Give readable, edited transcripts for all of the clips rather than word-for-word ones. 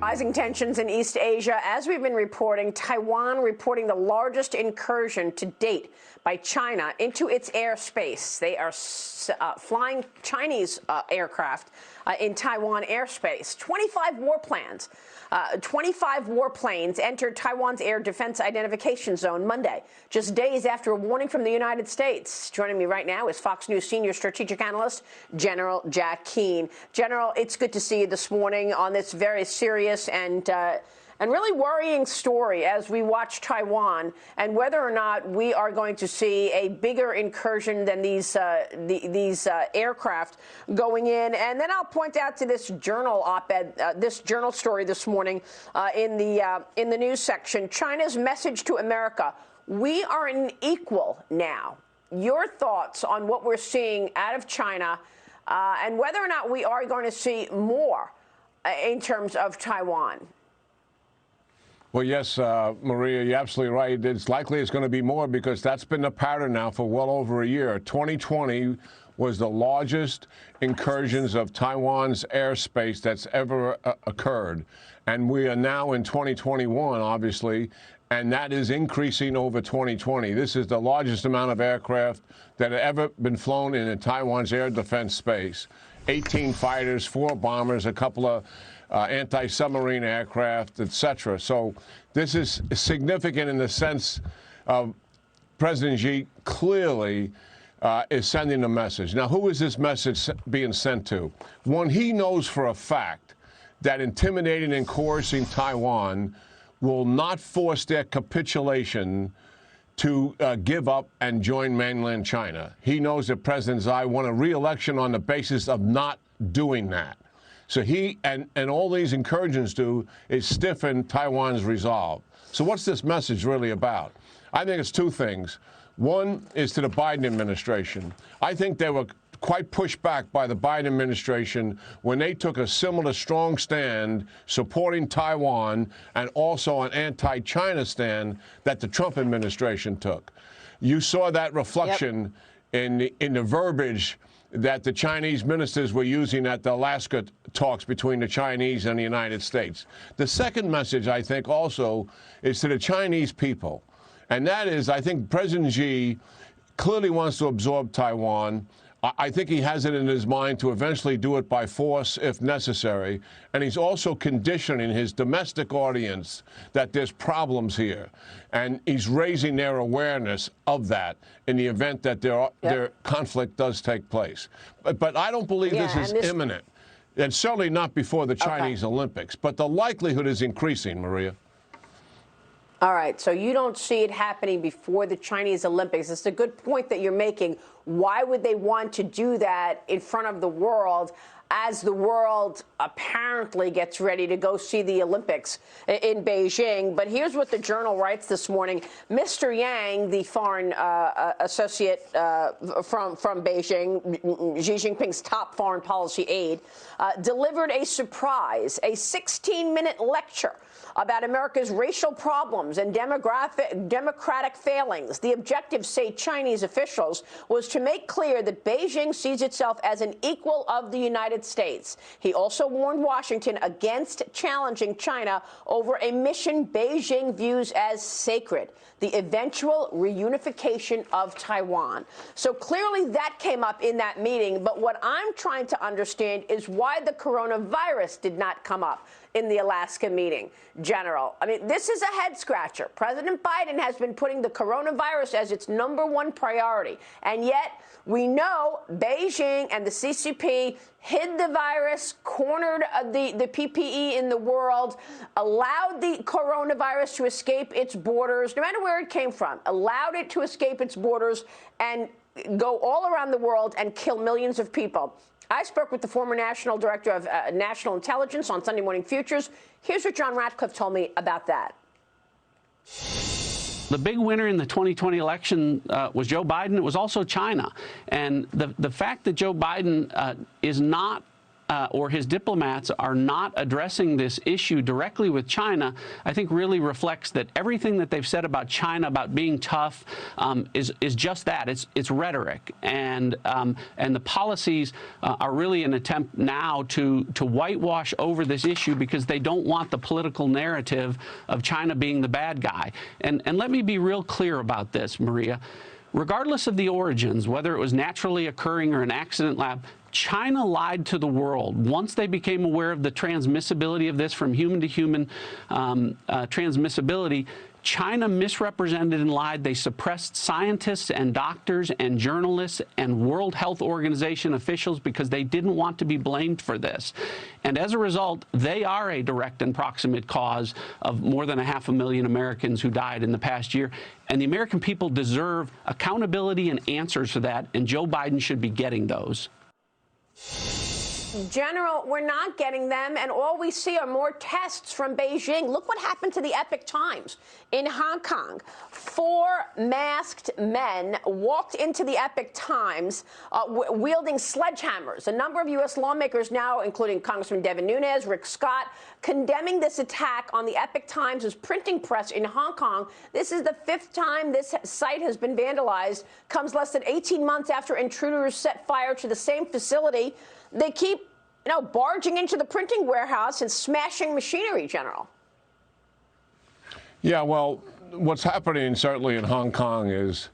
Rising tensions in East Asia. As we've been reporting, Taiwan reporting the largest incursion to date by China into its airspace. They are flying Chinese aircraft in Taiwan airspace. 25 warplanes entered Taiwan's air defense identification zone Monday, just days after a warning from the United States. Joining me right now is Fox News senior strategic analyst, General Jack Keane. General, it's good to see you this morning on this very serious and really worrying story as we watch Taiwan and whether or not we are going to see a bigger incursion than these aircraft going in. And then I'll point out to this journal op-ed, this journal story this morning in the news section. China's message to America: we are an equal now. Your thoughts on what we're seeing out of China and whether or not we are going to see more in terms of Taiwan? Well, yes, Maria, you're absolutely right. It's likely it's going to be more because that's been the pattern now for well over a year. 2020 was the largest incursions of Taiwan's airspace that's ever occurred. And we are now in 2021, obviously, and that is increasing over 2020. This is the largest amount of aircraft that have ever been flown in Taiwan's air defense space. 18 fighters, 4 bombers, a couple of anti-submarine aircraft, etc. So this is significant in the sense of President Xi clearly is sending a message. Now, who is this message being sent to? One, he knows for a fact that intimidating and coercing Taiwan will not force their capitulation to give up and join mainland China. He knows that President Xi won a re-election on the basis of not doing that. So he and all these incursions do is stiffen Taiwan's resolve. So what's this message really about? I think it's 2 things. One is to the Biden administration. I think they were quite pushed back by the Biden administration when they took a similar strong stand supporting Taiwan and also an anti-China stand that the Trump administration took. You saw that reflection in the verbiage that the Chinese ministers were using at the Alaska talks between the Chinese and the United States. The second message, I think, also is to the Chinese people. And that is, I think President Xi clearly wants to absorb Taiwan. I think he has it in his mind to eventually do it by force if necessary. And he's also conditioning his domestic audience that there's problems here. And he's raising their awareness of that in the event that their conflict does take place. But I don't believe this is imminent. And certainly not before the Chinese Olympics. But the likelihood is increasing, Maria. All right, so you don't see it happening before the Chinese Olympics. It's a good point that you're making. Why would they want to do that in front of the world as the world apparently gets ready to go see the Olympics in Beijing? But here's what the Journal writes this morning. Mr. Yang, the foreign associate from Beijing, Xi Jinping's top foreign policy aide, delivered a surprise, a 16-minute lecture about America's racial problems and democratic failings. The objective, say Chinese officials, was to make clear that Beijing sees itself as an equal of the United States. He also warned Washington against challenging China over a mission Beijing views as sacred: the eventual reunification of Taiwan. So clearly that came up in that meeting. But what I'm trying to understand is why the coronavirus did not come up in the Alaska meeting, General. I mean, this is a head scratcher. President Biden has been putting the coronavirus as its #1 priority. And yet we know Beijing and the CCP hid the virus, cornered the PPE in the world, allowed the coronavirus to escape its borders, no matter where it came from, allowed it to escape its borders and go all around the world and kill millions of people. I spoke with the former National Director of National Intelligence on Sunday Morning Futures. Here's what John Ratcliffe told me about that. The big winner in the 2020 election was Joe Biden. It was also China. And the fact that Joe Biden is not or his diplomats are not addressing this issue directly with China, I think really reflects that everything that they've said about China, about being tough, is just that. It's rhetoric, and the policies are really an attempt now to whitewash over this issue because they don't want the political narrative of China being the bad guy. And let me be real clear about this, Maria. Regardless of the origins, whether it was naturally occurring or an accident lab, China lied to the world. Once they became aware of the transmissibility of this from human to human transmissibility, China misrepresented and lied. They suppressed scientists and doctors and journalists and World Health Organization officials because they didn't want to be blamed for this. And as a result, they are a direct and proximate cause of more than 500,000 Americans who died in the past year. And the American people deserve accountability and answers for that, and Joe Biden should be getting those. General, we're not getting them, and all we see are more tests from Beijing. Look what happened to the Epoch Times in Hong Kong. 4 masked men walked into the Epoch Times wielding sledgehammers. A number of U.S. lawmakers now, including Congressman Devin Nunes, Rick Scott, condemning this attack on the Epoch Times' printing press in Hong Kong. This is the 5th time this site has been vandalized. Comes less than 18 months after intruders set fire to the same facility. They keep, barging into the printing warehouse and smashing machinery, General. Yeah, well, what's happening certainly in Hong Kong is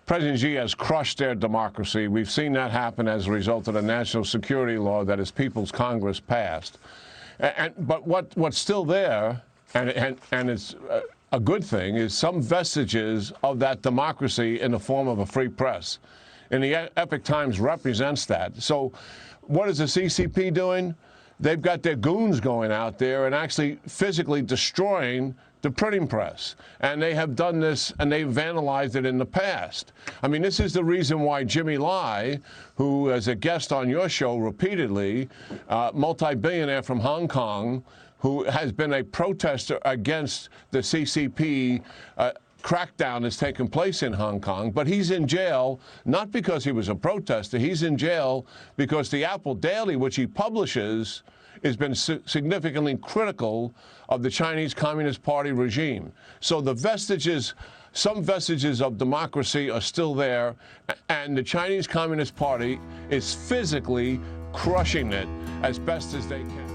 President Xi has crushed their democracy. We've seen that happen as a result of the national security law that his People's Congress passed. But what's still there, and it's a good thing, is some vestiges of that democracy in the form of a free press. And the Epoch Times represents that. So what is the CCP doing? They've got their goons going out there and actually physically destroying the printing press. And they have done this, and they've vandalized it in the past. I mean, this is the reason why Jimmy Lai, who is a guest on your show repeatedly, multi-billionaire from Hong Kong, who has been a protester against the CCP crackdown that's taken place in Hong Kong, but he's in jail not because he was a protester. He's in jail because the Apple Daily, which he publishes, has been significantly critical of the Chinese Communist Party regime. So the vestiges, some vestiges of democracy are still there, and the Chinese Communist Party is physically crushing it as best as they can.